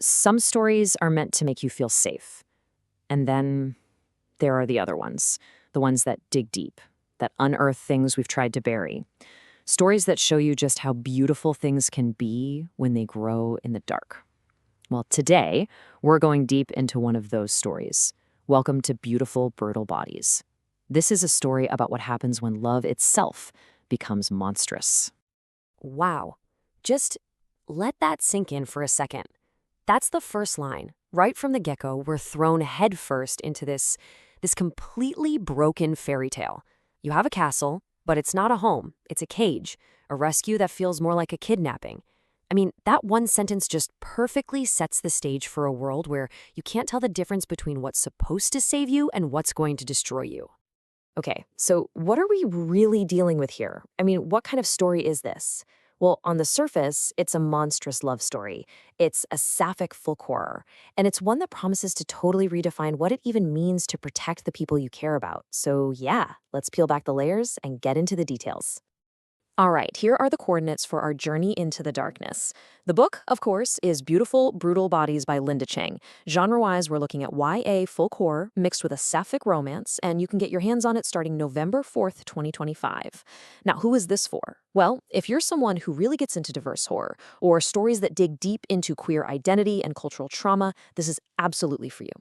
Some stories are meant to make you feel safe. And then there are the other ones, the ones that dig deep, that unearth things we've tried to bury. Stories that show you just how beautiful things can be when they grow in the dark. Well, today, we're going deep into one of those stories. Welcome to Beautiful, Brutal Bodies. This is a story about what happens when love itself becomes monstrous. Wow. Just let that sink in for a second. That's the first line. Right from the get-go, we're thrown headfirst into this completely broken fairy tale. You have a castle, but it's not a home. It's a cage, a rescue that feels more like a kidnapping. I mean, that one sentence just perfectly sets the stage for a world where you can't tell the difference between what's supposed to save you and what's going to destroy you. Okay, so what are we really dealing with here? I mean, what kind of story is this? Well, on the surface, it's a monstrous love story. It's a sapphic folk horror, and it's one that promises to totally redefine what it even means to protect the people you care about. So yeah, let's peel back the layers and get into the details. All right, here are the coordinates for our journey into the darkness. The book, of course, is Beautiful, Brutal Bodies by Cheng. Genre-wise, we're looking at YA folk horror mixed with a sapphic romance, and you can get your hands on it starting November 4th, 2025. Now, who is this for? Well, if you're someone who really gets into diverse horror, or stories that dig deep into queer identity and cultural trauma, this is absolutely for you.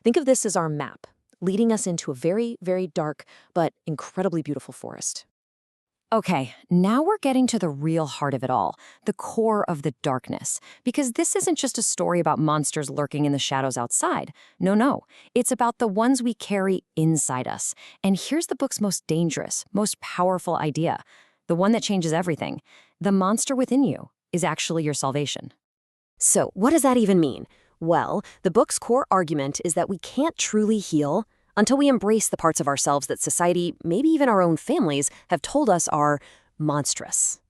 Think of this as our map, leading us into a very, very dark, but incredibly beautiful forest. Okay, now we're getting to the real heart of it all, the core of the darkness. Because this isn't just a story about monsters lurking in the shadows outside. No. It's about the ones we carry inside us. And here's the book's most dangerous, most powerful idea. The one that changes everything. The monster within you is actually your salvation. So, what does that even mean? Well, the book's core argument is that we can't truly heal until we embrace the parts of ourselves that society, maybe even our own families, have told us are monstrous.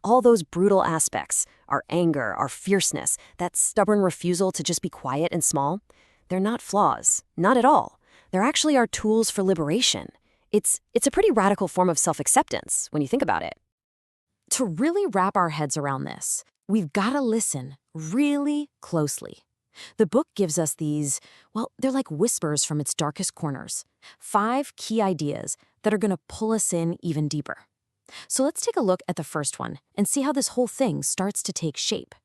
All those brutal aspects, our anger, our fierceness, that stubborn refusal to just be quiet and small, they're not flaws, not at all. They're actually our tools for liberation. It's a pretty radical form of self-acceptance when you think about it. To really wrap our heads around this, we've got to listen really closely. The book gives us these, well, they're like whispers from its darkest corners. 5 key ideas that are going to pull us in even deeper. So let's take a look at the first one and see how this whole thing starts to take shape.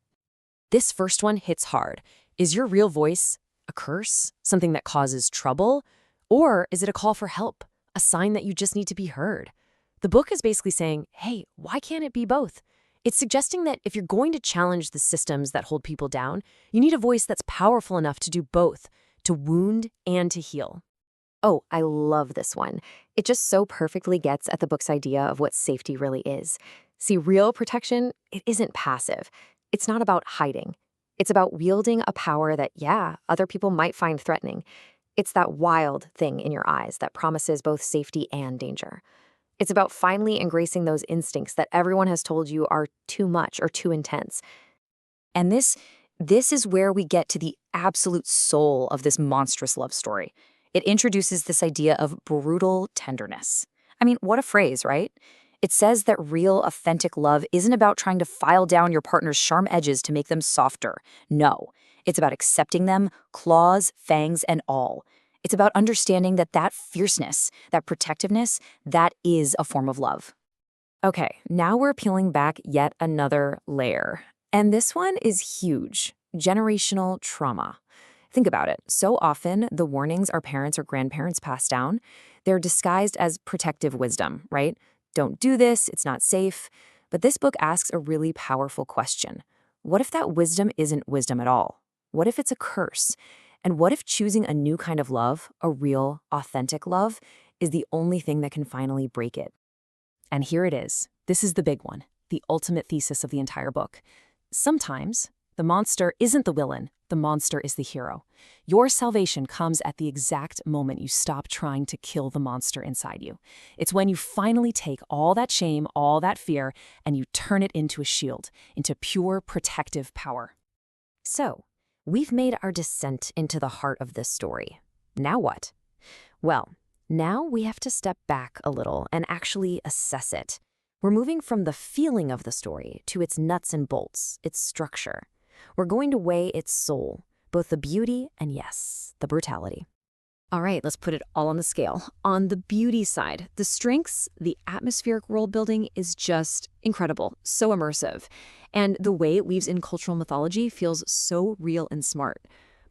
This first one hits hard. Is your real voice a curse, something that causes trouble? Or is it a call for help, a sign that you just need to be heard? The book is basically saying, hey, why can't it be both? It's suggesting that if you're going to challenge the systems that hold people down, you need a voice that's powerful enough to do both, to wound and to heal. Oh, I love this one. It just so perfectly gets at the book's idea of what safety really is. See, real protection, it isn't passive. It's not about hiding. It's about wielding a power that, yeah, other people might find threatening. It's that wild thing in your eyes that promises both safety and danger. It's about finally embracing those instincts that everyone has told you are too much or too intense. And this is where we get to the absolute soul of this monstrous love story. It introduces this idea of brutal tenderness. I mean, what a phrase, right? It says that real, authentic love isn't about trying to file down your partner's sharp edges to make them softer. No, it's about accepting them, claws, fangs, and all. It's about understanding that fierceness, that protectiveness, that is a form of love. Okay, now we're peeling back yet another layer. And this one is huge. Generational trauma. Think about it. So often, the warnings our parents or grandparents pass down, they're disguised as protective wisdom, right? Don't do this, it's not safe. But this book asks a really powerful question. What if that wisdom isn't wisdom at all? What if it's a curse? And what if choosing a new kind of love, a real, authentic love, is the only thing that can finally break it? And here it is. This is the big one, the ultimate thesis of the entire book. Sometimes, the monster isn't the villain, the monster is the hero. Your salvation comes at the exact moment you stop trying to kill the monster inside you. It's when you finally take all that shame, all that fear, and you turn it into a shield, into pure protective power. So, we've made our descent into the heart of this story. Now what? Well, now we have to step back a little and actually assess it. We're moving from the feeling of the story to its nuts and bolts, its structure. We're going to weigh its soul, both the beauty and, yes, the brutality. All right, let's put it all on the scale. On the beauty side, the strengths, the atmospheric world building is just incredible, so immersive. And the way it weaves in cultural mythology feels so real and smart.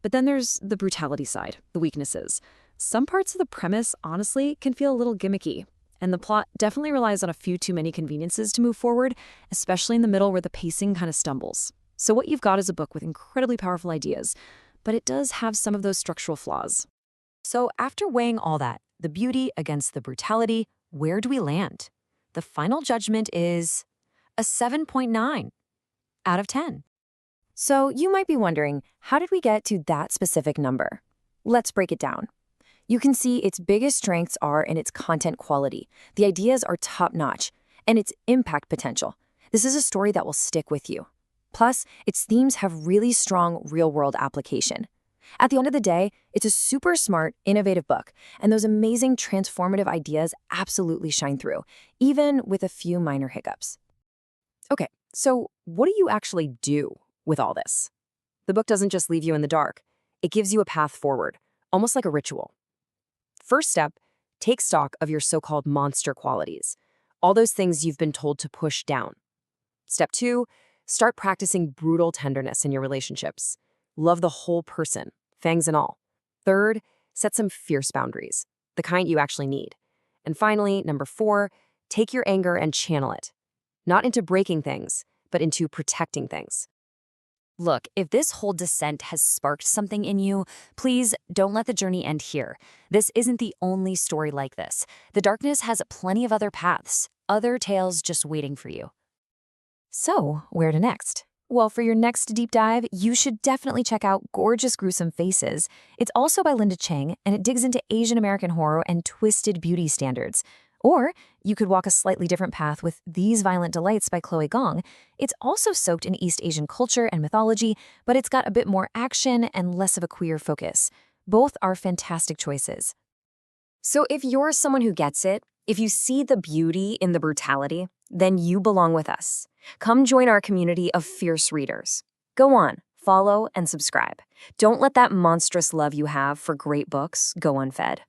But then there's the brutality side, the weaknesses. Some parts of the premise, honestly, can feel a little gimmicky. And the plot definitely relies on a few too many conveniences to move forward, especially in the middle where the pacing kind of stumbles. So what you've got is a book with incredibly powerful ideas, but it does have some of those structural flaws. So after weighing all that, the beauty against the brutality, where do we land? The final judgment is a 7.9 out of 10. So you might be wondering, how did we get to that specific number? Let's break it down. You can see its biggest strengths are in its content quality. The ideas are top-notch, and its impact potential. This is a story that will stick with you. Plus, its themes have really strong real-world application. At the end of the day, it's a super smart, innovative book, and those amazing transformative ideas absolutely shine through, even with a few minor hiccups. Okay, so what do you actually do with all this? The book doesn't just leave you in the dark. It gives you a path forward, almost like a ritual. First step, take stock of your so-called monster qualities, all those things you've been told to push down. Step 2, start practicing brutal tenderness in your relationships. Love the whole person, fangs and all. Third, set some fierce boundaries, the kind you actually need. And finally, number 4, take your anger and channel it. Not into breaking things, but into protecting things. Look, if this whole descent has sparked something in you, please don't let the journey end here. This isn't the only story like this. The darkness has plenty of other paths, other tales just waiting for you. So, where to next? Well, for your next deep dive, you should definitely check out Gorgeous Gruesome Faces. It's also by Cheng, and it digs into Asian American horror and twisted beauty standards. Or you could walk a slightly different path with These Violent Delights by Chloe Gong. It's also soaked in East Asian culture and mythology, but it's got a bit more action and less of a queer focus. Both are fantastic choices. So if you're someone who gets it, if you see the beauty in the brutality, then you belong with us. Come join our community of fierce readers. Go on, follow and subscribe. Don't let that monstrous love you have for great books go unfed.